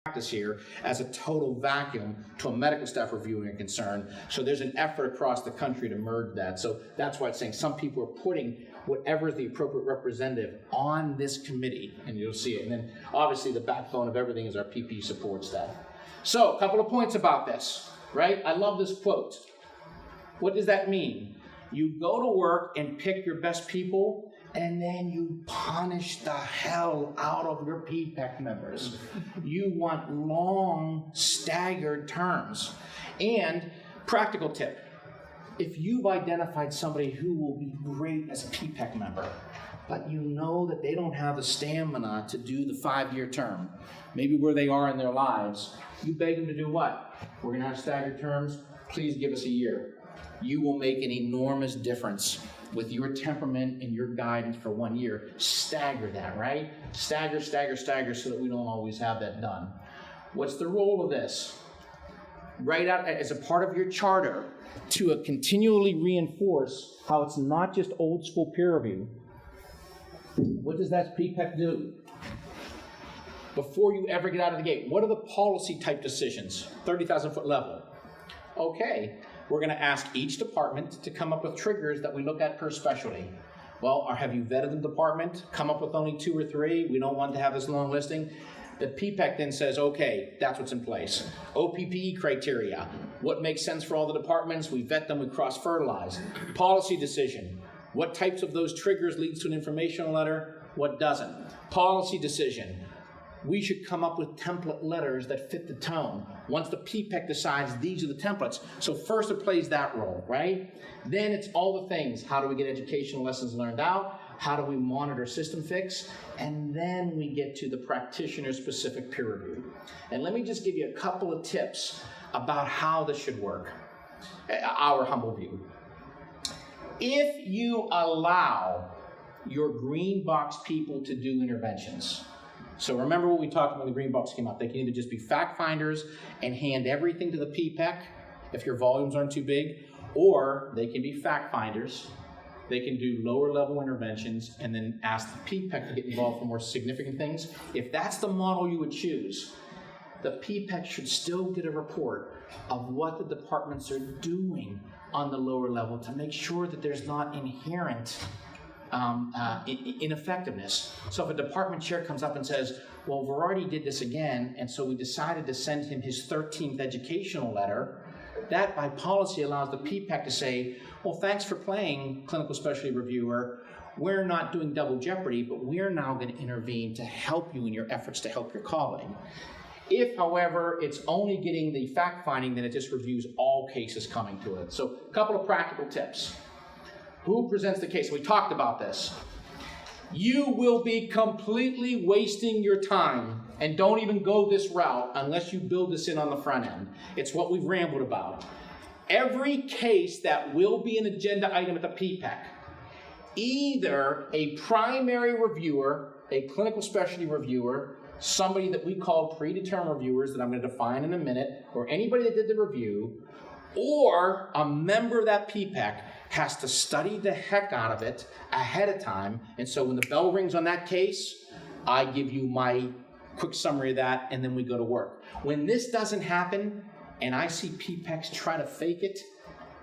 practice here as a total vacuum to a medical staff reviewing a concern. So there's an effort across the country to merge that. So that's why it's saying some people are putting whatever is the appropriate representative on this committee, and you'll see it. And then obviously the backbone of everything is our PP support staff. So a couple of points about this, right? I love this quote. What does that mean? You go to work and pick your best people, and then you punish the hell out of your PPEC members. You want long, staggered terms. And practical tip, if you've identified somebody who will be great as a PPEC member, but you know that they don't have the stamina to do the 5-year term, maybe where they are in their lives, you beg them to do what? We're gonna have staggered terms, please give us a year. You will make an enormous difference with your temperament and your guidance for 1 year. Stagger that, right? Stagger, stagger, stagger, so that we don't always have that done. What's the role of this? Write out as a part of your charter to continually reinforce how it's not just old school peer review. What does that PPEC do? Before you ever get out of the gate, what are the policy type decisions? 30,000 foot level. Okay. We're going to ask each department to come up with triggers that we look at per specialty. Well, have you vetted the department? Come up with only 2 or 3. We don't want to have this long listing. The PPEC then says, okay, that's what's in place. OPPE criteria. What makes sense for all the departments? We vet them, we cross-fertilize. Policy decision. What types of those triggers leads to an informational letter? What doesn't? Policy decision. We should come up with template letters that fit the tone. Once the PPEC decides these are the templates. So first it plays that role, right? Then it's all the things. How do we get educational lessons learned out? How do we monitor system fix? And then we get to the practitioner-specific peer review. And let me just give you a couple of tips about how this should work, our humble view. If you allow your green box people to do interventions, so remember what we talked about when the green box came out. They can either just be fact finders and hand everything to the PPEC if your volumes aren't too big, or they can be fact finders. They can do lower level interventions and then ask the PPEC to get involved for more significant things. If that's the model you would choose, the PPEC should still get a report of what the departments are doing on the lower level to make sure that there's not inherent ineffectiveness. So if a department chair comes up and says, well, Verardi did this again, and so we decided to send him his 13th educational letter, that by policy allows the PPEC to say, well, thanks for playing clinical specialty reviewer. We're not doing double jeopardy, but we're now going to intervene to help you in your efforts to help your colleague. If, however, it's only getting the fact finding, then it just reviews all cases coming to it. So a couple of practical tips. Who presents the case? We talked about this. You will be completely wasting your time, and don't even go this route unless you build this in on the front end. It's what we've rambled about. Every case that will be an agenda item at the PPEC, either a primary reviewer, a clinical specialty reviewer, somebody that we call predetermined reviewers that I'm going to define in a minute, or anybody that did the review, or a member of that PPEC has to study the heck out of it ahead of time. And so when the bell rings on that case, I give you my quick summary of that, and then we go to work. When this doesn't happen, and I see PPECs try to fake it,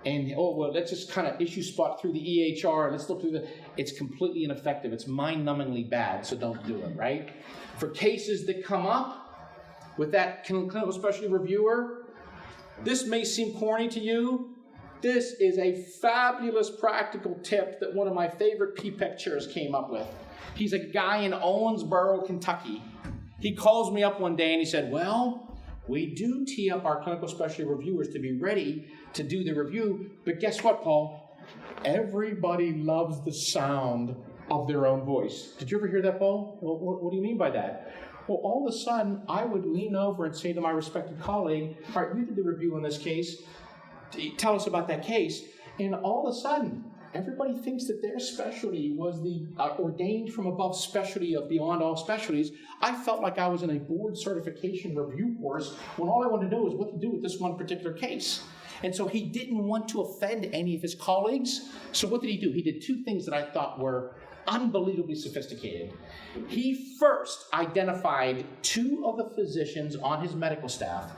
and, oh, well, let's just kind of issue spot through the EHR, and let's look through it's completely ineffective. It's mind-numbingly bad, so don't do it, right? For cases that come up with that clinical specialty reviewer, this may seem corny to you. This is a fabulous practical tip that one of my favorite PPEC chairs came up with. He's a guy in Owensboro, Kentucky. He calls me up one day and he said, well, we do tee up our clinical specialty reviewers to be ready to do the review, but guess what, Paul? Everybody loves the sound of their own voice. Did you ever hear that, Paul? Well, what do you mean by that? Well, all of a sudden, I would lean over and say to my respected colleague, all right, you did the review on this case. Tell us about that case. And all of a sudden, everybody thinks that their specialty was the ordained from above specialty of beyond all specialties. I felt like I was in a board certification review course when all I wanted to know was what to do with this one particular case. And so he didn't want to offend any of his colleagues. So what did he do? He did two things that I thought were unbelievably sophisticated. He first identified 2 of the physicians on his medical staff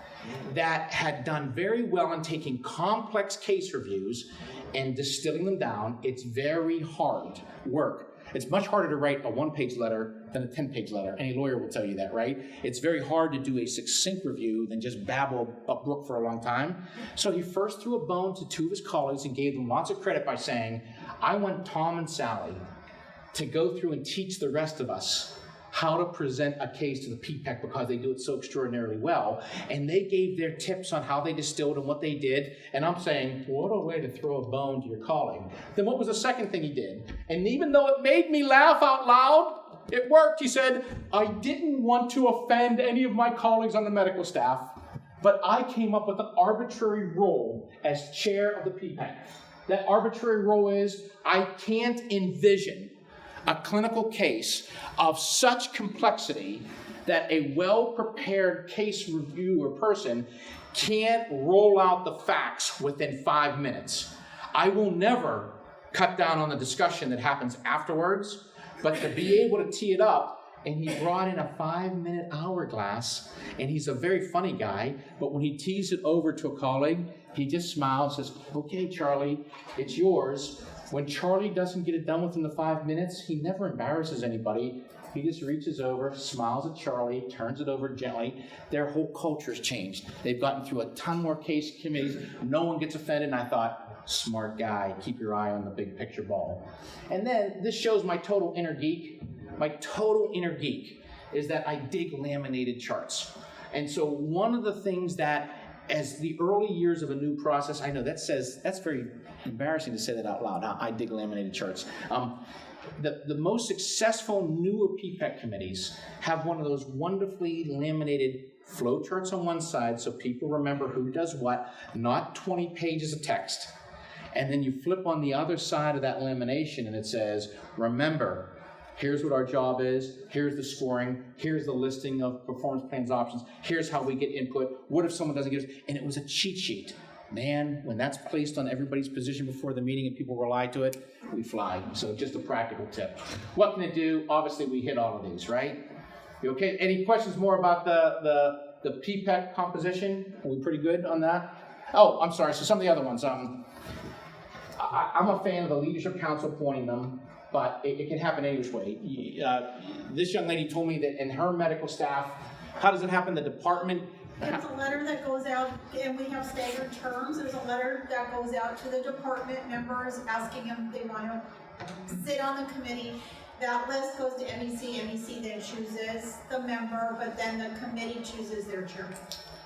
that had done very well in taking complex case reviews and distilling them down. It's very hard work. It's much harder to write a 1-page letter than a 10-page letter. Any lawyer will tell you that, right? It's very hard to do a succinct review than just babble a book for a long time. So he first threw a bone to 2 of his colleagues and gave them lots of credit by saying, I want Tom and Sally to go through and teach the rest of us how to present a case to the PPEC because they do it so extraordinarily well. And they gave their tips on how they distilled and what they did. And I'm saying, what a way to throw a bone to your colleague. Then what was the second thing he did? And even though it made me laugh out loud, it worked. He said, I didn't want to offend any of my colleagues on the medical staff, but I came up with an arbitrary rule as chair of the PPEC. That arbitrary rule is, I can't envision a clinical case of such complexity that a well-prepared case reviewer person can't roll out the facts within 5 minutes. I will never cut down on the discussion that happens afterwards, but to be able to tee it up. And he brought in a 5-minute hourglass, and he's a very funny guy, but when he tees it over to a colleague, he just smiles and says, okay, Charlie, it's yours. When Charlie doesn't get it done within the 5 minutes, he never embarrasses anybody. He just reaches over, smiles at Charlie, turns it over gently. Their whole culture's changed. They've gotten through a ton more case committees. No one gets offended, and I thought, smart guy, keep your eye on the big picture ball. And then this shows my total inner geek. My total inner geek is that I dig laminated charts. And so one of the things that, as the early years of a new process, I know that's very embarrassing to say that out loud. I dig laminated charts. The most successful newer PPEC committees have one of those wonderfully laminated flow charts on one side so people remember who does what, not 20 pages of text. And then you flip on the other side of that lamination and it says, remember, here's what our job is, here's the scoring, here's the listing of performance plans options, here's how we get input, what if someone doesn't give us, and it was a cheat sheet. Man, when that's placed on everybody's position before the meeting and people rely to it, we fly. So just a practical tip. What can it do? Obviously, we hit all of these, right? You okay? Any questions more about the PPEC composition? Are we pretty good on that? Oh, I'm sorry, so some of the other ones. I'm a fan of the Leadership Council appointing them, but it can happen any which way. This young lady told me that in her medical staff, how does it happen? The department... There's a letter that goes out, and we have staggered terms. There's a letter that goes out to the department members asking them if they want to sit on the committee. That list goes to MEC. MEC then chooses the member, but then the committee chooses their chairman.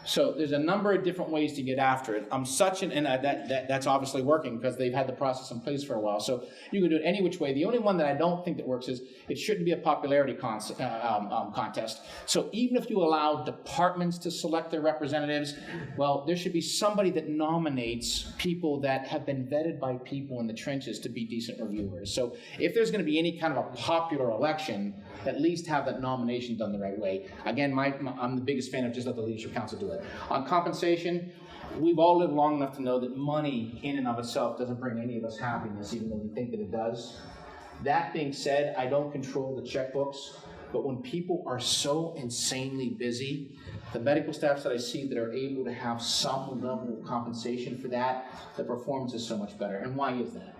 So there's a number of different ways to get after it. That's obviously working because they've had the process in place for a while. So you can do it any which way. The only one that I don't think that works is it shouldn't be a popularity contest. So even if you allow departments to select their representatives, well, there should be somebody that nominates people that have been vetted by people in the trenches to be decent reviewers. So if there's going to be any kind of a popular election, at least have that nomination done the right way. Again, I'm the biggest fan of just let the Leadership Council do it. On compensation, we've all lived long enough to know that money in and of itself doesn't bring any of us happiness, even though we think that it does. That being said, I don't control the checkbooks, but when people are so insanely busy, the medical staffs that I see that are able to have some level of compensation for that, the performance is so much better. And why is that?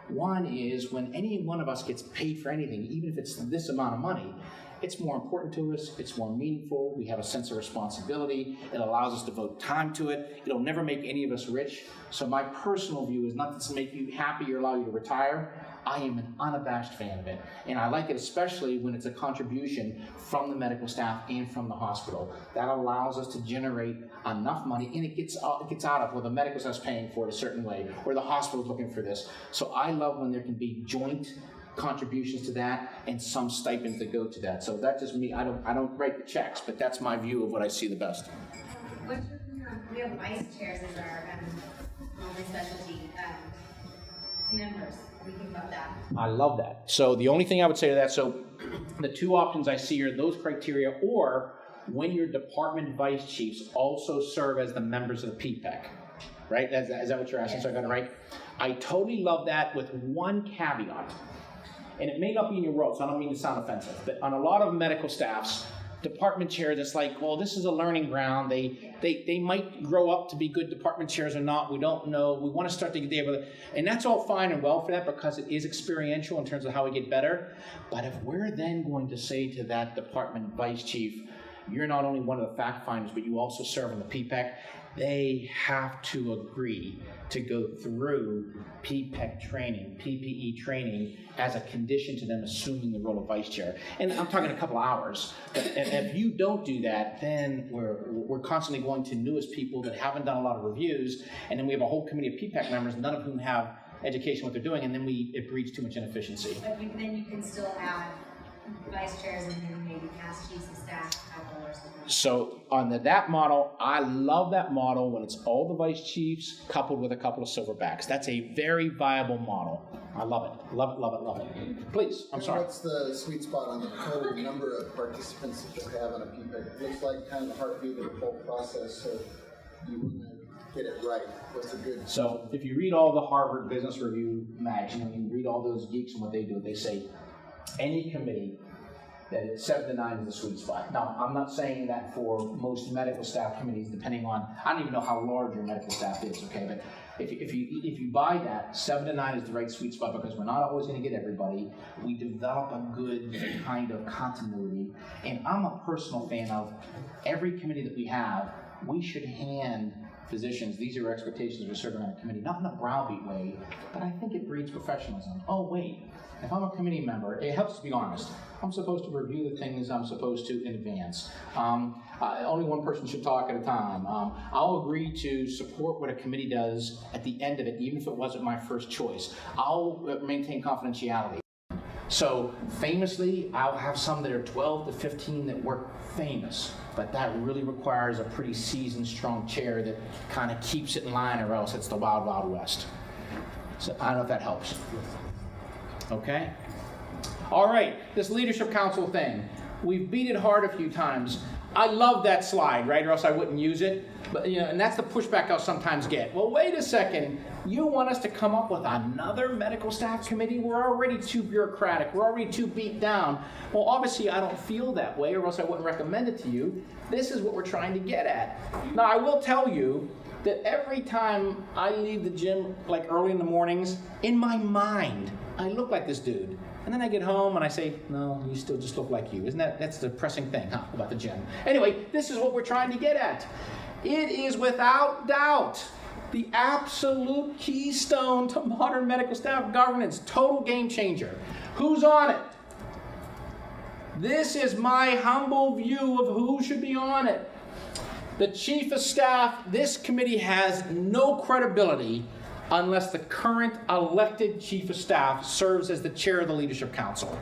One is when any one of us gets paid for anything, even if it's this amount of money, it's more important to us, it's more meaningful, we have a sense of responsibility, it allows us to devote time to it, it'll never make any of us rich. So my personal view is not to make you happy or allow you to retire. I am an unabashed fan of it. And I like it especially when it's a contribution from the medical staff and from the hospital. That allows us to generate enough money, and it gets out of where the medical staff's paying for it a certain way, or the hospital's looking for this. So I love when there can be joint contributions to that and some stipends that go to that. So that's just me. I don't write the checks, but that's my view of what I see the best. We have vice chairs as our multi-specialty members. What do you think about that? I love that. So the only thing I would say to that, so the two options I see are those criteria, or when your department vice chiefs also serve as the members of the PPEC, right? Is that what you're asking? Yes. So I got it right? I totally love that with one caveat. and it may not be in your world, so I don't mean to sound offensive, but on a lot of medical staffs, department chairs, it's like, well, this is a learning ground. They might grow up to be good department chairs or not. We don't know. We want to start to get able to, and that's all fine and well for that because it is experiential in terms of how we get better. But if we're then going to say to that department vice chief, you're not only one of the fact finders, but you also serve in the PPEC, they have to agree to go through PPEC training, PPE training, as a condition to them assuming the role of vice chair. And I'm talking a couple hours. But if you don't do that, then we're constantly going to newest people that haven't done a lot of reviews, and then we have a whole committee of PPEC members, none of whom have education what they're doing, and then it breeds too much inefficiency. But then you can still add vice chairs and then maybe past chiefs of staff, couple or something. So on that model, I love that model when it's all the vice chiefs coupled with a couple of silverbacks. That's a very viable model. I love it. Love it, love it, love it. Please, I'm sorry. What's the sweet spot on the total number of participants that you have on a PPEC? It looks like kind of the heartbeat of the whole process, so you want to get it right. What's a good... So if you read all the Harvard Business Review mags, you read all those geeks and what they do, they say any committee that is 7 to 9 is the sweet spot. Now, I'm not saying that for most medical staff committees, depending on, I don't even know how large your medical staff is, okay? But if you buy that, 7 to 9 is the right sweet spot because we're not always going to get everybody. We develop a good kind of continuity. And I'm a personal fan of every committee that we have, we should hand physicians, these are your expectations of serving on a committee, not in a browbeat way, but I think it breeds professionalism. Oh, wait, if I'm a committee member, it helps to be honest. I'm supposed to review the things I'm supposed to in advance. Only one person should talk at a time. I'll agree to support what a committee does at the end of it, even if it wasn't my first choice. I'll maintain confidentiality. So famously, I'll have some that are 12 to 15 that work famous, but that really requires a pretty seasoned, strong chair that kind of keeps it in line, or else it's the wild, wild west. So I don't know if that helps. Okay? All right, this leadership council thing. We've beat it hard a few times. I love that slide, right? Or else I wouldn't use it. But and that's the pushback I'll sometimes get. Well, wait a second. You want us to come up with another medical staff committee? We're already too bureaucratic. We're already too beat down. Well, obviously I don't feel that way, or else I wouldn't recommend it to you. This is what we're trying to get at. Now, I will tell you that every time I leave the gym, like early in the mornings, in my mind, I look like this dude. And then I get home and I say, no, you still just look like you. That's the depressing thing, huh, about the gym. Anyway, this is what we're trying to get at. It is without doubt the absolute keystone to modern medical staff governance, total game changer. Who's on it? This is my humble view of who should be on it. The chief of staff, this committee has no credibility unless the current elected chief of staff serves as the chair of the leadership council.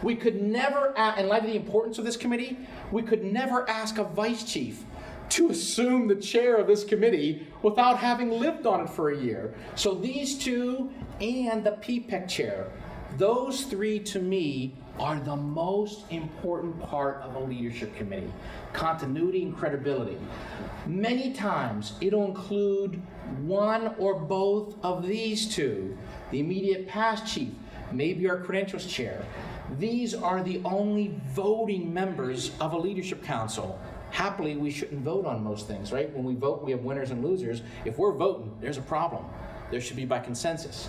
We could never, in light of the importance of this committee, we could never ask a vice chief to assume the chair of this committee without having lived on it for a year. So these two and the PPEC chair, those three to me are the most important part of a leadership committee. Continuity and credibility. Many times it'll include one or both of these two. The immediate past chief, maybe our credentials chair. These are the only voting members of a leadership council. Happily, we shouldn't vote on most things, right? When we vote, we have winners and losers. If we're voting, there's a problem. There should be by consensus.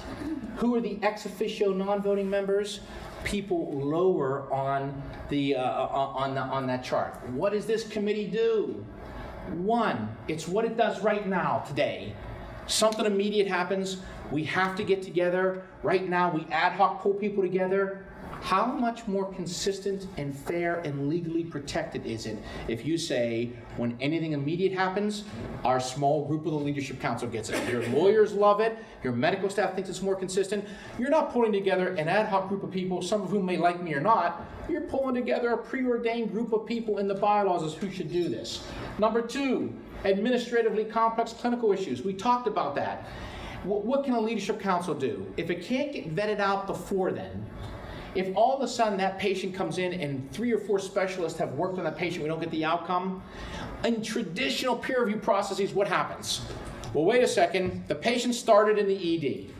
Who are the ex officio non-voting members? People lower on the on that chart. What does this committee do? One, it's what it does right now, today. Something immediate happens, we have to get together. Right now, we ad hoc pull people together. How much more consistent and fair and legally protected is it if you say, when anything immediate happens, our small group of the leadership council gets it. Your lawyers love it, your medical staff thinks it's more consistent. You're not pulling together an ad hoc group of people, some of whom may like me or not. You're pulling together a preordained group of people in the bylaws as who should do this. Number two, administratively complex clinical issues. We talked about that. What can a leadership council do? If it can't get vetted out before then, if all of a sudden that patient comes in and 3 or 4 specialists have worked on that patient, we don't get the outcome, in traditional peer review processes, what happens? Well, wait a second, the patient started in the ED.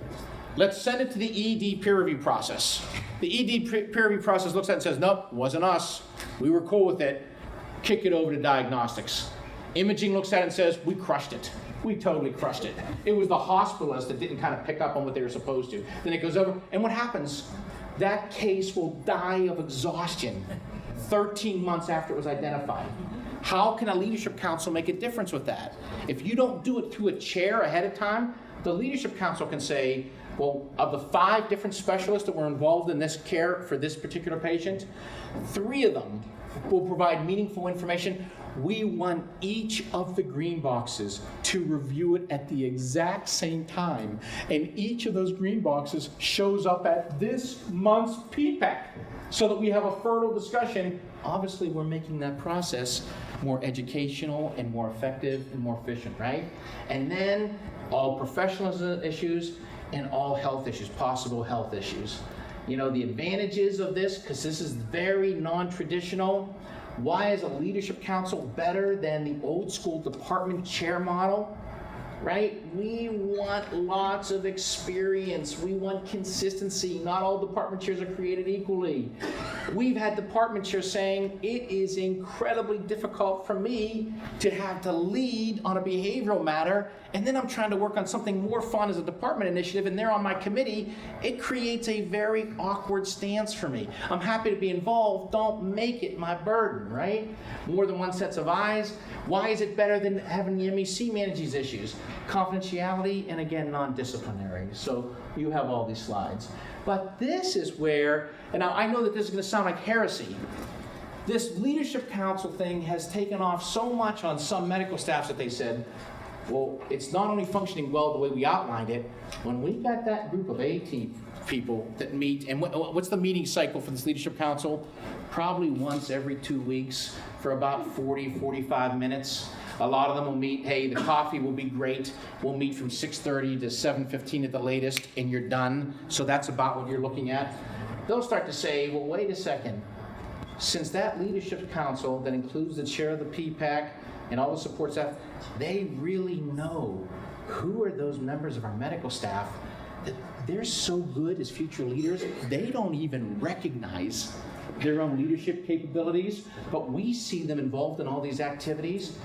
Let's send it to the ED peer review process. The ED peer review process looks at it and says, nope, wasn't us. We were cool with it. Kick it over to diagnostics. Imaging looks at it and says, we crushed it. We totally crushed it. It was the hospitalist that didn't kind of pick up on what they were supposed to. Then it goes over, and what happens? That case will die of exhaustion 13 months after it was identified. How can a leadership council make a difference with that? If you don't do it through a chair ahead of time, the leadership council can say, well, of the 5 different specialists that were involved in this care for this particular patient, 3 of them will provide meaningful information. We want each of the green boxes to review it at the exact same time. And each of those green boxes shows up at this month's PPAC so that we have a fertile discussion. Obviously, we're making that process more educational and more effective and more efficient, right? And then all professionalism issues and all health issues, possible health issues. You know, the advantages of this, because this is very non-traditional. Why is a leadership council better than the old school department chair model? Right? We want lots of experience. We want consistency. Not all department chairs are created equally. We've had department chairs saying, it is incredibly difficult for me to have to lead on a behavioral matter, and then I'm trying to work on something more fun as a department initiative, and they're on my committee. It creates a very awkward stance for me. I'm happy to be involved. Don't make it my burden, right? More than one sets of eyes. Why is it better than having the MEC manage these issues? Confidentiality, and again, non-disciplinary. So you have all these slides. But this is where, and now I know that this is going to sound like heresy, this leadership council thing has taken off so much on some medical staffs that they said, well, it's not only functioning well the way we outlined it, when we got that group of AT people that meet, and what's the meeting cycle for this leadership council? Probably once every 2 weeks for about 40, 45 minutes. A lot of them will meet, hey, the coffee will be great. We'll meet from 6:30 to 7:15 at the latest, and you're done. So that's about what you're looking at. They'll start to say, well, wait a second. Since that leadership council that includes the chair of the PPAC and all the support staff, they really know who are those members of our medical staff that they're so good as future leaders, they don't even recognize their own leadership capabilities, but we see them involved in all these activities,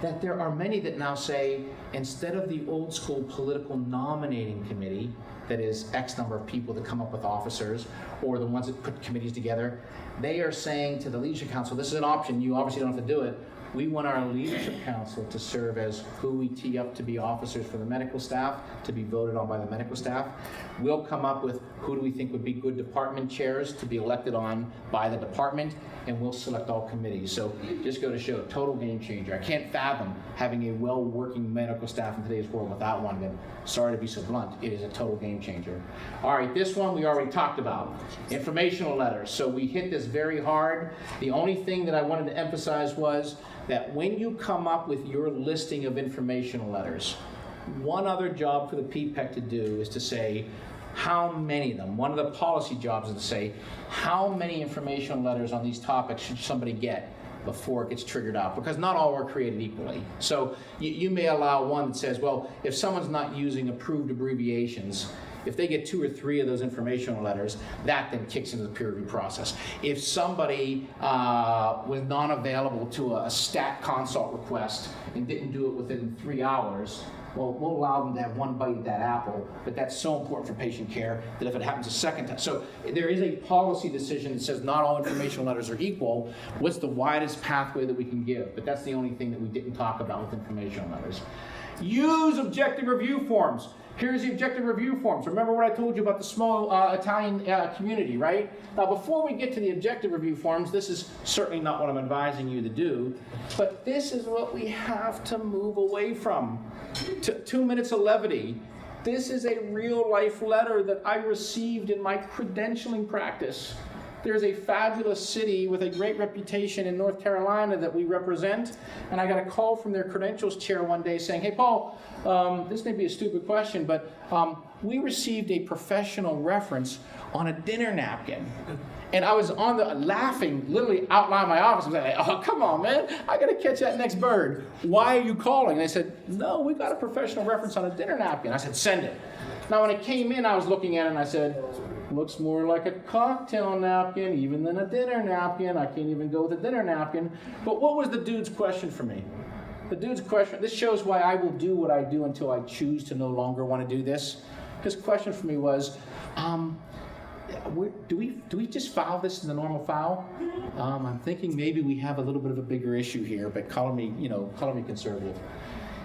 that there are many that now say, instead of the old school political nominating committee, that is X number of people that come up with officers, or the ones that put committees together, they are saying to the leadership council, this is an option, you obviously don't have to do it. We want our leadership council to serve as who we tee up to be officers for the medical staff, to be voted on by the medical staff. We'll come up with who do we think would be good department chairs to be elected on by the department, and we'll select all committees. So just go to show, total game changer. I can't fathom having a well-working medical staff in today's world without one, but sorry to be so blunt, it is a total game changer. All right, this one we already talked about, informational letters. So we hit this very hard. The only thing that I wanted to emphasize was that when you come up with your listing of informational letters, one other job for the PPEC to do is to say how many of them. One of the policy jobs is to say how many informational letters on these topics should somebody get before it gets triggered out, because not all are created equally. So you may allow one that says, well, if someone's not using approved abbreviations, if they get 2 or 3 of those informational letters, that then kicks into the peer review process. If somebody was not available to a stat consult request and didn't do it within 3 hours, well, we'll allow them to have one bite at that apple, but that's so important for patient care that if it happens a second time. So there is a policy decision that says not all informational letters are equal. What's the widest pathway that we can give? But that's the only thing that we didn't talk about with informational letters. Use objective review forms. Here's the objective review forms. Remember what I told you about the small Italian community, right? Now, before we get to the objective review forms, this is certainly not what I'm advising you to do, but this is what we have to move away from. 2 minutes of levity. This is a real-life letter that I received in my credentialing practice. There's a fabulous city with a great reputation in North Carolina that we represent, and I got a call from their credentials chair one day saying, hey, Paul, this may be a stupid question, but we received a professional reference on a dinner napkin. And I was laughing literally out loud in my office. I was like, oh, come on, man. I got to catch that next bird. Why are you calling? And they said, no, we got a professional reference on a dinner napkin. I said, send it. Now, when it came in, I was looking at it and I said, Looks more like a cocktail napkin even than a dinner napkin. I can't even go with a dinner napkin. But what was the dude's question for me? The dude's question, this shows why I will do what I do until I choose to no longer want to do this. His question for me was, do we just file this in the normal file? I'm thinking maybe we have a little bit of a bigger issue here, but calling me conservative.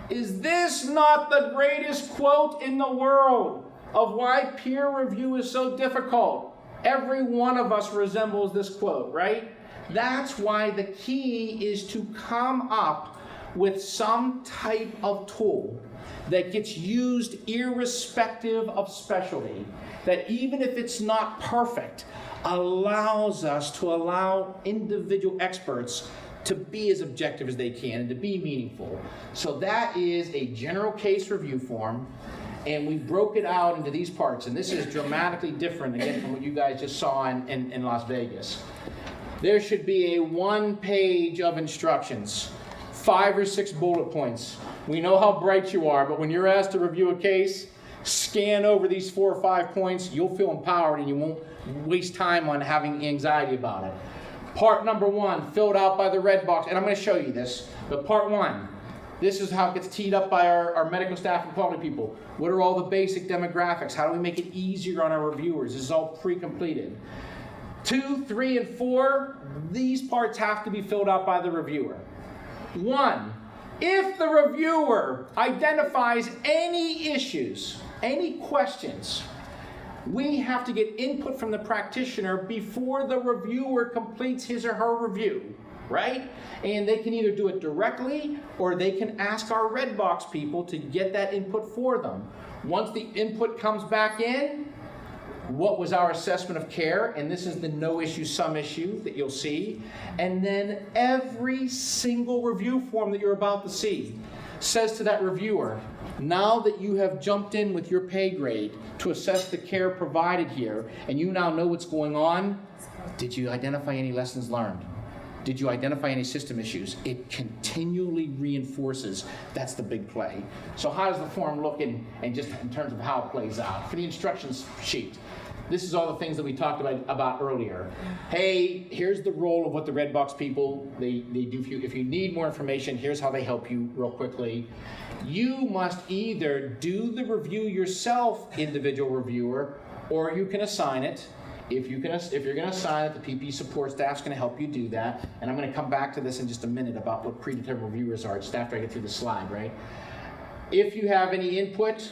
Is this not the greatest quote in the world of why peer review is so difficult? Every one of us resembles this quote, right? That's why the key is to come up with some type of tool that gets used irrespective of specialty, that even if it's not perfect, allows us to allow individual experts to be as objective as they can and to be meaningful. So that is a general case review form, and we broke it out into these parts, and this is dramatically different, again, from what you guys just saw in Las Vegas. There should be a 1 page of instructions, 5 or 6 bullet points. We know how bright you are, but when you're asked to review a case, scan over these 4 or 5 points, you'll feel empowered and you won't waste time on having anxiety about it. Part number 1, filled out by the red box, and I'm going to show you this, but part 1, this is how it gets teed up by our medical staff and quality people. What are all the basic demographics? How do we make it easier on our reviewers? This is all pre-completed. 2, 3, and 4, these parts have to be filled out by the reviewer. 1, if the reviewer identifies any issues, any questions, we have to get input from the practitioner before the reviewer completes his or her review, right? And they can either do it directly or they can ask our red box people to get that input for them. Once the input comes back in, what was our assessment of care? And this is the no issue, some issue that you'll see. And then every single review form that you're about to see says to that reviewer, now that you have jumped in with your pay grade to assess the care provided here, and you now know what's going on, did you identify any lessons learned? Did you identify any system issues? It continually reinforces that's the big play. So how does the form look in just in terms of how it plays out? For the instructions sheet, this is all the things that we talked about earlier. Hey, here's the role of what the red box people, they do for you. If you need more information, here's how they help you real quickly. You must either do the review yourself, individual reviewer, or you can assign it. If you're going to assign it, the PP support staff's going to help you do that. And I'm going to come back to this in just a minute about what predetermined reviewers are, just after I get through the slide, right? If you have any input,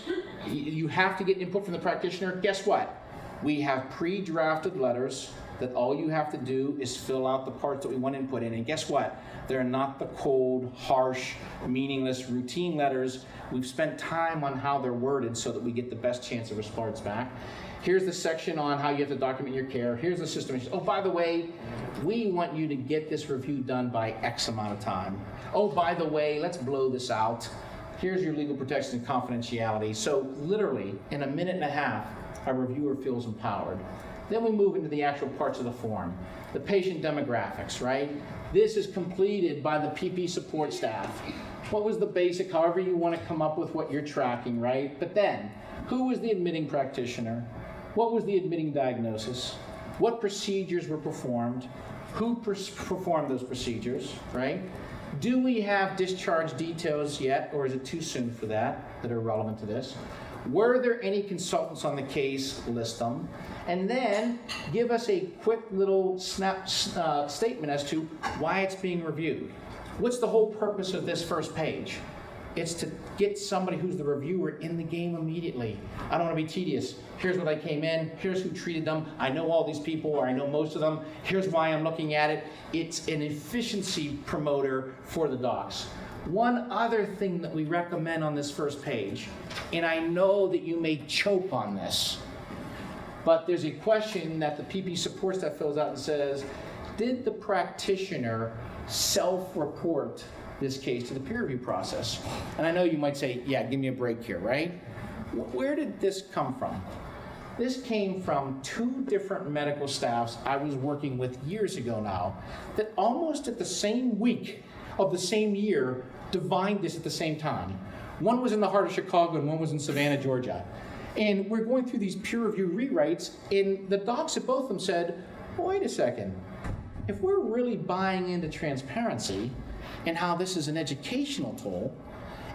you have to get input from the practitioner. Guess what? We have pre-drafted letters that all you have to do is fill out the parts that we want input in. And guess what? They're not the cold, harsh, meaningless, routine letters. We've spent time on how they're worded so that we get the best chance of response back. Here's the section on how you have to document your care. Here's the system. Oh, by the way, we want you to get this review done by X amount of time. Oh, by the way, let's blow this out. Here's your legal protection and confidentiality. So literally, in a minute and a half, our reviewer feels empowered. Then we move into the actual parts of the form. The patient demographics, right? This is completed by the PP support staff. What was the basic, however you want to come up with what you're tracking, right? But then, who was the admitting practitioner? What was the admitting diagnosis? What procedures were performed? Who performed those procedures, right? Do we have discharge details yet, or is it too soon for that are relevant to this? Were there any consultants on the case? List them. And then give us a quick little statement as to why it's being reviewed. What's the whole purpose of this first page? It's to get somebody who's the reviewer in the game immediately. I don't want to be tedious. Here's what I came in. Here's who treated them. I know all these people, or I know most of them. Here's why I'm looking at it. It's an efficiency promoter for the docs. One other thing that we recommend on this first page, and I know that you may choke on this, but there's a question that the PP support staff fills out and says, did the practitioner self-report this case to the peer review process? And I know you might say, yeah, give me a break here, right? Where did this come from? This came from 2 different medical staffs I was working with years ago now that almost at the same week of the same year divined this at the same time. One was in the heart of Chicago and one was in Savannah, Georgia. And we're going through these peer review rewrites, and the docs at both of them said, wait a second, if we're really buying into transparency and how this is an educational tool,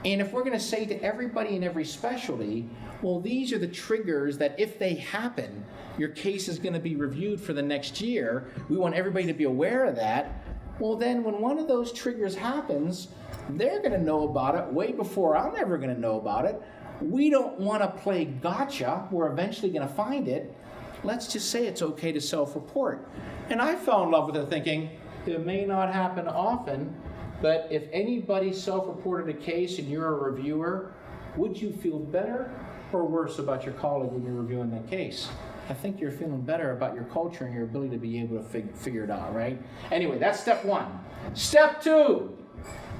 and if we're going to say to everybody in every specialty, well, these are the triggers that if they happen, your case is going to be reviewed for the next year, we want everybody to be aware of that. Well, then when one of those triggers happens, they're going to know about it way before I'm ever going to know about it. We don't want to play gotcha. We're eventually going to find it. Let's just say it's okay to self-report. And I fell in love with it thinking, it may not happen often, but if anybody self-reported a case and you're a reviewer, would you feel better or worse about your colleague when you're reviewing that case? I think you're feeling better about your culture and your ability to be able to figure it out, right? Anyway, that's step one. Step two,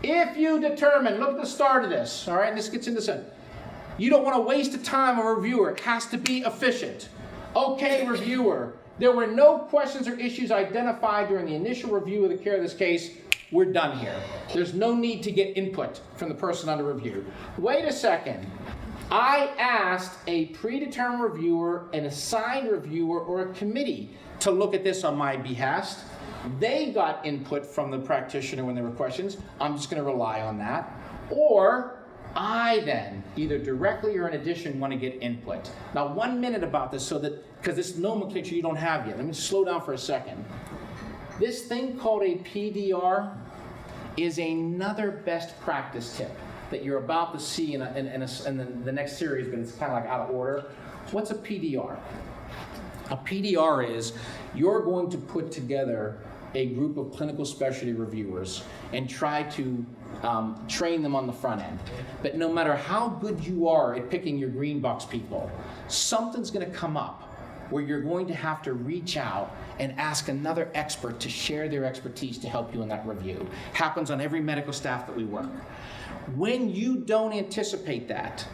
if you determine, look at the start of this, all right, and this gets into some, you don't want to waste the time of a reviewer. It has to be efficient. Okay, reviewer, there were no questions or issues identified during the initial review of the care of this case. We're done here. There's no need to get input from the person under review. Wait a second. I asked a predetermined reviewer, an assigned reviewer, or a committee to look at this on my behest. They got input from the practitioner when there were questions. I'm just going to rely on that. Or I then, either directly or in addition, want to get input. Now, 1 minute about this, so that, because this nomenclature you don't have yet. Let me slow down for a second. This thing called a PDR is another best practice tip that you're about to see in the next series, but it's kind of like out of order. What's a PDR? A PDR is you're going to put together a group of clinical specialty reviewers and try to train them on the front end. But no matter how good you are at picking your green box people, something's going to come up where you're going to have to reach out and ask another expert to share their expertise to help you in that review. Happens on every medical staff that we work. When you don't anticipate that,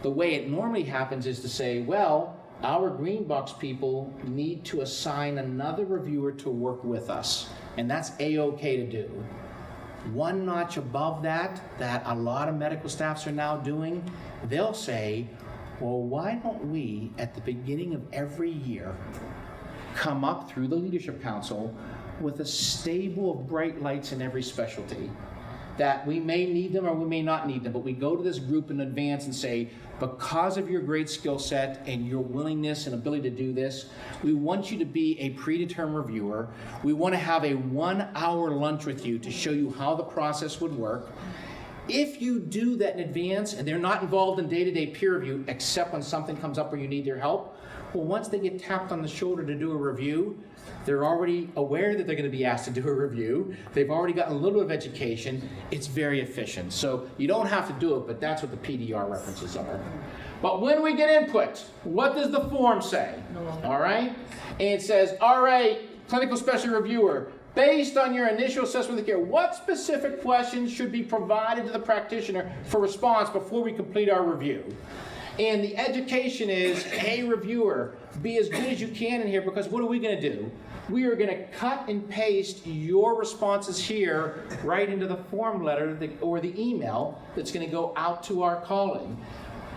the way it normally happens is to say, well, our green box people need to assign another reviewer to work with us, and that's A-okay to do. One notch above that a lot of medical staffs are now doing, they'll say, well, why don't we, at the beginning of every year, come up through the Leadership Council with a stable of bright lights in every specialty, that we may need them or we may not need them, but we go to this group in advance and say, because of your great skill set and your willingness and ability to do this, we want you to be a predetermined reviewer. We want to have a 1 hour lunch with you to show you how the process would work. If you do that in advance and they're not involved in day-to-day peer review, except when something comes up where you need their help, well, once they get tapped on the shoulder to do a review, they're already aware that they're going to be asked to do a review. They've already gotten a little bit of education. It's very efficient. So you don't have to do it, but that's what the PDR references are. But when we get input, what does the form say? All right? And it says, all right, clinical specialty reviewer, based on your initial assessment of the care, what specific questions should be provided to the practitioner for response before we complete our review? And the education is, hey, reviewer, be as good as you can in here, because what are we going to do? We are going to cut and paste your responses here right into the form letter or the email that's going to go out to our calling.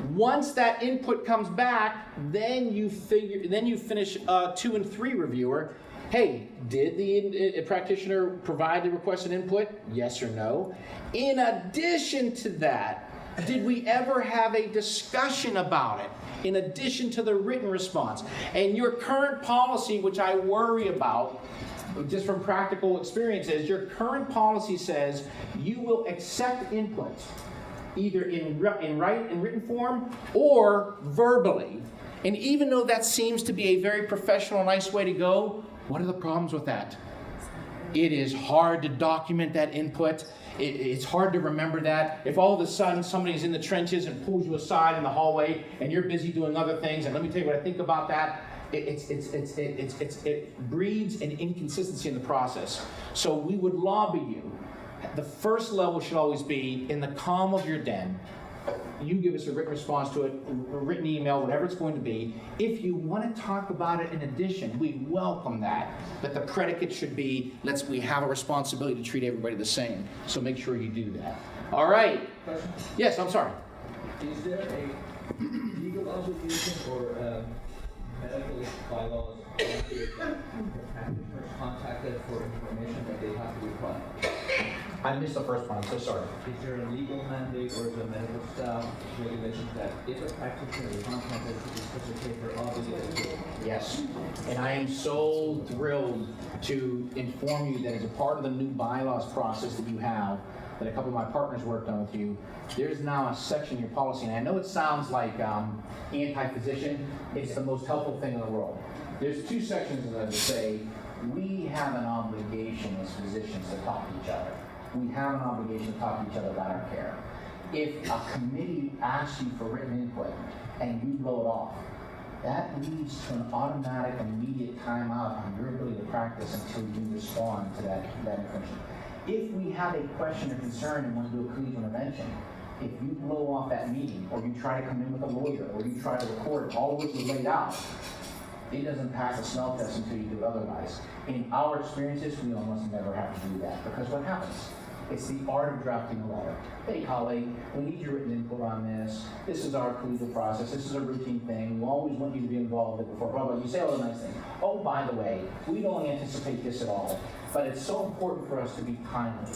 Once that input comes back, then you finish 2 and 3 reviewer. Hey, did the practitioner provide the requested input? Yes or no? In addition to that, did we ever have a discussion about it in addition to the written response? And your current policy, which I worry about, just from practical experiences, your current policy says you will accept input either in written form or verbally. And even though that seems to be a very professional, nice way to go, what are the problems with that? It is hard to document that input. It's hard to remember that. If all of a sudden somebody's in the trenches and pulls you aside in the hallway and you're busy doing other things, and let me tell you what I think about that, it breeds an inconsistency in the process. So we would lobby you. The first level should always be in the calm of your den. You give us a written response to it, a written email, whatever it's going to be. If you want to talk about it in addition, we welcome that. But the predicate should be, we have a responsibility to treat everybody the same. So make sure you do that. All right. Question? Yes, I'm sorry. Is there a legal obligation or medical bylaws that the practitioners contacted for information that they have to reply? I missed the first one, I'm so sorry. Is there a legal mandate or is there medical staff regulations that if a practitioner is contacted to discuss a case, they're obligated to? Yes, and I am so thrilled to inform you that as a part of the new bylaws process that you have, that a couple of my partners worked on with you, there's now a section in your policy, and I know it sounds like anti-physician, it's the most helpful thing in the world. There's two sections that say, we have an obligation as physicians to talk to each other. We have an obligation to talk to each other about our care. If a committee asks you for written input and you blow it off, that leads to an automatic, immediate timeout on your ability to practice until you respond to that information. If we have a question or concern and want to do a collegial intervention, if you blow off that meeting, or you try to come in with a lawyer, or you try to record it, all of which is laid out, it doesn't pass a smell test until you do it otherwise. In our experiences, we almost never have to do that, because what happens? It's the art of drafting a letter. Hey, colleague, we need your written input on this. This is our collegial process. This is a routine thing. We always want you to be involved in it before, blah, blah. You say all the nice things. Oh, by the way, we don't anticipate this at all. But it's so important for us to be timely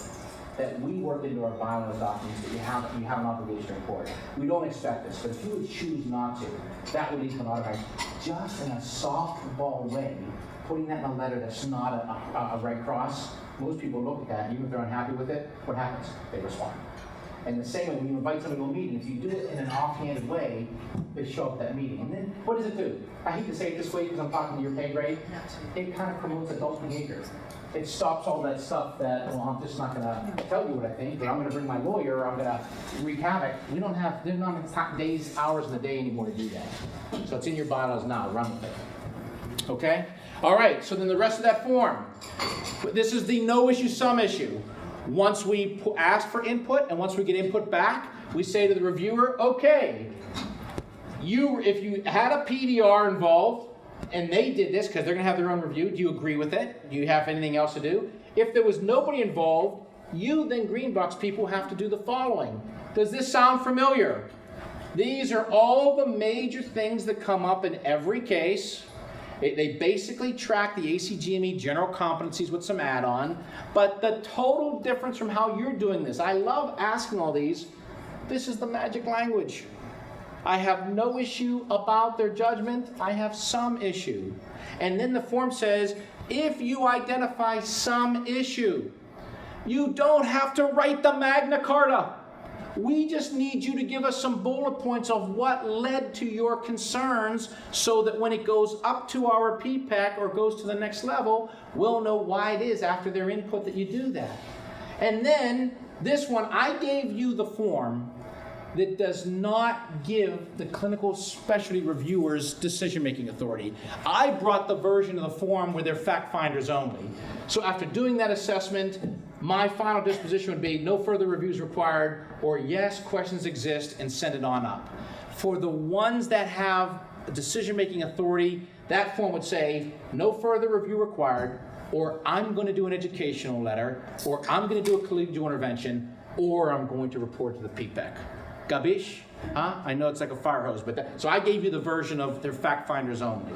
that we work into our bylaws documents that you have an obligation to report. We don't expect this, but if you would choose not to, that would lead to an automatic, just in a softball way, putting that in a letter that's not a red cross. Most people look at that, and even if they're unhappy with it, what happens? They respond. And the same way, when you invite somebody to a meeting, if you do it in an offhanded way, they show up at that meeting. And then, what does it do? I hate to say it this way because I'm talking to your pay grade. It kind of promotes adult behavior. It stops all that stuff that, well, I'm just not going to tell you what I think, but I'm going to bring my lawyer, or I'm going to wreak havoc. There's not enough days, hours in the day anymore to do that. So it's in your bylaws now, run with it. Okay? All right, so then the rest of that form. This is the no issue, some issue. Once we ask for input, and once we get input back, we say to the reviewer, okay, if you had a PDR involved, and they did this because they're going to have their own review, do you agree with it? Do you have anything else to do? If there was nobody involved, you then Greenbox people have to do the following. Does this sound familiar? These are all the major things that come up in every case. They basically track the ACGME general competencies with some add-on, but the total difference from how you're doing this, I love asking all these, this is the magic language. I have no issue about their judgment, I have some issue. And then the form says, if you identify some issue, you don't have to write the Magna Carta. We just need you to give us some bullet points of what led to your concerns so that when it goes up to our PPEC or goes to the next level, we'll know why it is after their input that you do that. And then this one, I gave you the form that does not give the clinical specialty reviewers decision-making authority. I brought the version of the form where they're fact finders only. So after doing that assessment, my final disposition would be no further reviews required, or yes, questions exist, and send it on up. For the ones that have decision-making authority, that form would say no further review required, or I'm going to do an educational letter, or I'm going to do a collegial intervention, or I'm going to report to the PPEC. Gabish? Huh? I know it's like a fire hose, but so I gave you the version of their fact finders only.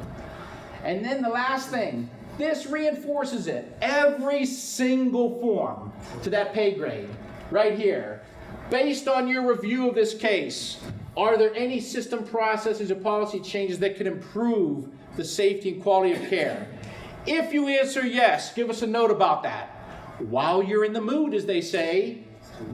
And then the last thing, this reinforces it. Every single form to that pay grade, right here. Based on your review of this case, are there any system processes or policy changes that could improve the safety and quality of care? If you answer yes, give us a note about that. While you're in the mood, as they say,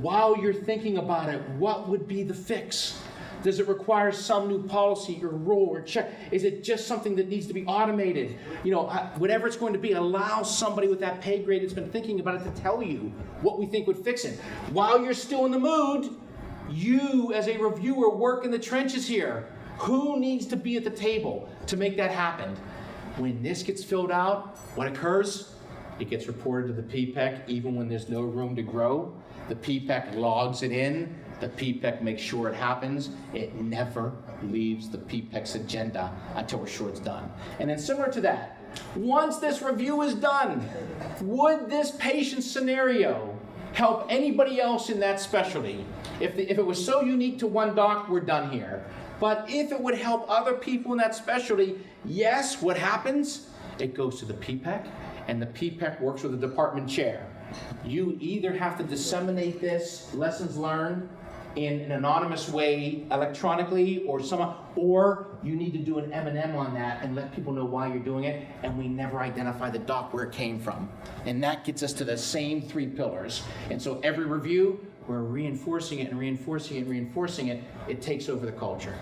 while you're thinking about it, what would be the fix? Does it require some new policy or rule or check? Is it just something that needs to be automated? You know, whatever it's going to be, allow somebody with that pay grade that's been thinking about it to tell you what we think would fix it. While you're still in the mood, you as a reviewer work in the trenches here. Who needs to be at the table to make that happen? When this gets filled out, what occurs? It gets reported to the PPEC even when there's no room to grow. The PPEC logs it in. The PPEC makes sure it happens. It never leaves the PPEC's agenda until we're sure it's done. And then similar to that, once this review is done, would this patient scenario help anybody else in that specialty? If it was so unique to one doc, we're done here. But if it would help other people in that specialty, yes, what happens? It goes to the PPEC, and the PPEC works with the department chair. You either have to disseminate this lessons learned in an anonymous way electronically or you need to do an M&M on that and let people know why you're doing it, and we never identify the doc where it came from. And that gets us to the same 3 pillars. And so every review, we're reinforcing it and reinforcing it and reinforcing it. It takes over the culture.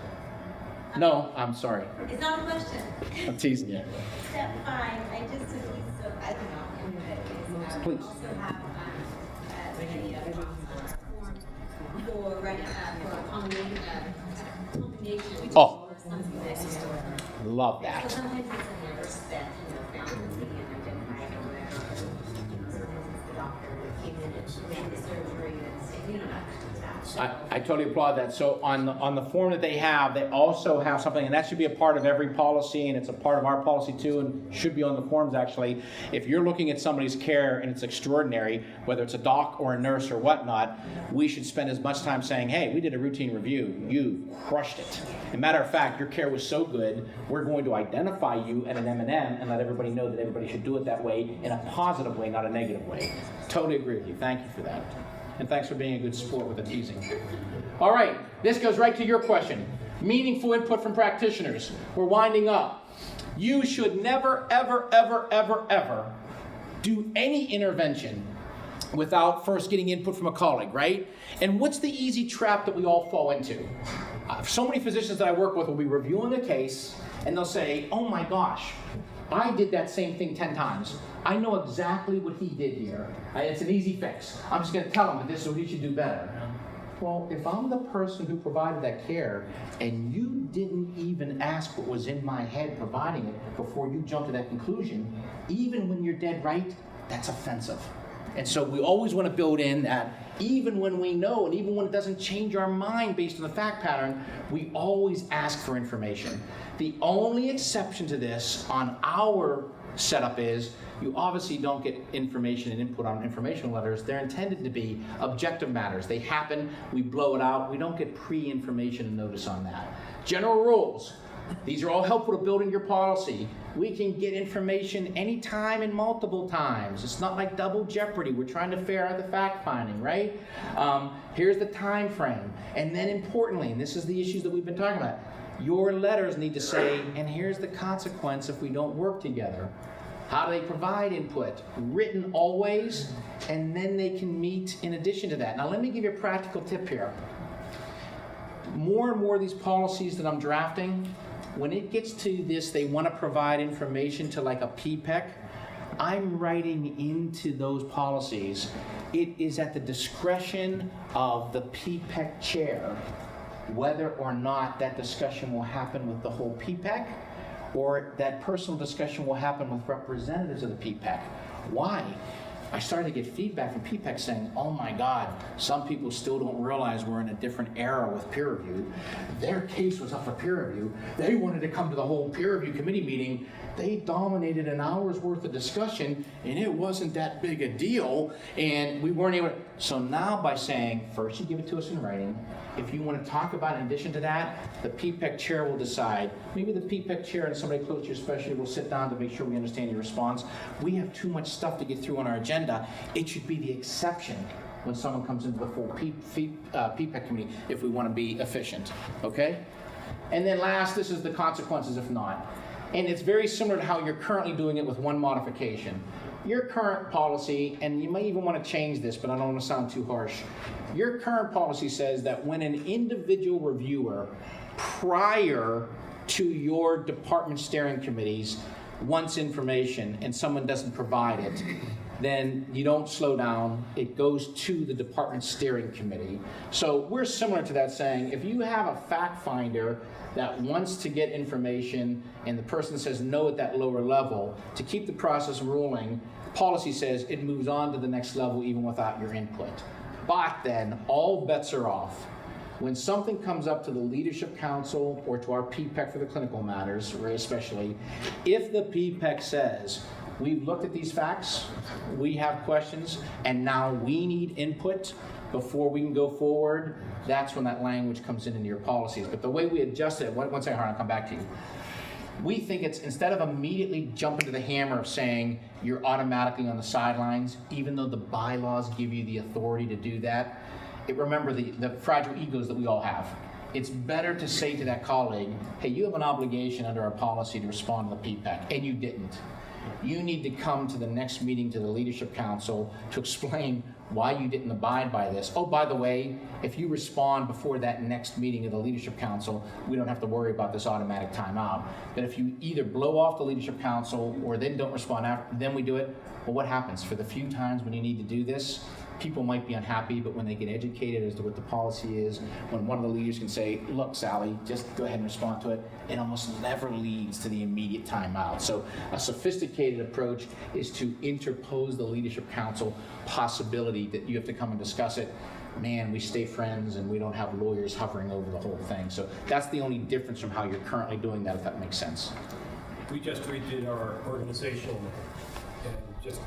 No, I'm sorry. It's not a question. I'm teasing you. Step 5, I just took these, so I don't know, Please. also have, for running, for combination. Oh. Or something like that. Love that. So sometimes it's a nurse that, found the city and identified or whatever. Sometimes it's the doctor that came in and made the surgery and, that. I totally applaud that. So on the form that they also have something, and that should be a part of every policy, and it's a part of our policy too, and should be on the forms actually. If you're looking at somebody's care and it's extraordinary, whether it's a doc or a nurse or whatnot, we should spend as much time saying, hey, we did a routine review. You crushed it. As a matter of fact, your care was so good, we're going to identify you at an M&M and let everybody know that everybody should do it that way in a positive way, not a negative way. Totally agree with you. Thank you for that. And thanks for being a good sport with the teasing. All right, this goes right to your question. Meaningful input from practitioners. We're winding up. You should never, ever, ever, ever, ever do any intervention without first getting input from a colleague, right? And what's the easy trap that we all fall into? So many physicians that I work with will be reviewing a case, and they'll say, oh my gosh, I did that same thing 10 times. I know exactly what he did here. It's an easy fix. I'm just going to tell him that this is what he should do better. Well, if I'm the person who provided that care and you didn't even ask what was in my head providing it before you jumped to that conclusion, even when you're dead right, that's offensive. And so we always want to build in that even when we know and even when it doesn't change our mind based on the fact pattern, we always ask for information. The only exception to this on our setup is you obviously don't get information and input on information letters. They're intended to be objective matters. They happen, we blow it out. We don't get pre-information and notice on that. General rules. These are all helpful to building your policy. We can get information anytime and multiple times. It's not like double jeopardy. We're trying to figure out the fact finding, right? Here's the time frame. And then importantly, and this is the issues that we've been talking about, your letters need to say, and here's the consequence if we don't work together. How do they provide input? Written always, and then they can meet in addition to that. Now let me give you a practical tip here. More and more of these policies that I'm drafting, when it gets to this, they want to provide information to like a PPEC, I'm writing into those policies, it is at the discretion of the PPEC chair whether or not that discussion will happen with the whole PPEC or that personal discussion will happen with representatives of the PPEC. Why? I started to get feedback from PPEC saying, oh my God, some people still don't realize we're in a different era with peer review. Their case was up for peer review. They wanted to come to the whole peer review committee meeting. They dominated an hour's worth of discussion and it wasn't that big a deal and we weren't able to. So now by saying, first you give it to us in writing. If you want to talk about it in addition to that, the PPEC chair will decide. Maybe the PPEC chair and somebody close to your specialty will sit down to make sure we understand your response. We have too much stuff to get through on our agenda. It should be the exception when someone comes into the full PPEC committee if we want to be efficient, okay? And then last, this is the consequences if not. And it's very similar to how you're currently doing it with one modification. Your current policy, and you may even want to change this, but I don't want to sound too harsh. Your current policy says that when an individual reviewer, prior to your department steering committees, wants information and someone doesn't provide it, then you don't slow down. It goes to the department steering committee. So we're similar to that, saying if you have a fact finder that wants to get information and the person says no at that lower level, to keep the process rolling, policy says it moves on to the next level even without your input. But then all bets are off. When something comes up to the Leadership Council or to our PPEC for the clinical matters, especially, if the PPEC says, we've looked at these facts, we have questions, and now we need input before we can go forward, that's when that language comes into your policies. But the way we adjusted it, one second, Harlan, I'll come back to you. We think it's, instead of immediately jumping to the hammer of saying you're automatically on the sidelines, even though the bylaws give you the authority to do that, remember the fragile egos that we all have. It's better to say to that colleague, hey, you have an obligation under our policy to respond to the PPAC, and you didn't. You need to come to the next meeting to the Leadership Council to explain why you didn't abide by this. Oh, by the way, if you respond before that next meeting of the Leadership Council, we don't have to worry about this automatic timeout. But if you either blow off the Leadership Council or then don't respond after, then we do it. Well, what happens? For the few times when you need to do this, people might be unhappy, but when they get educated as to what the policy is, when one of the leaders can say, look, Sally, just go ahead and respond to it, it almost never leads to the immediate timeout. So a sophisticated approach is to interpose the Leadership Council possibility that you have to come and discuss it. Man, we stay friends and we don't have lawyers hovering over the whole thing. So that's the only difference from how you're currently doing that, if that makes sense. We just redid our organizational and just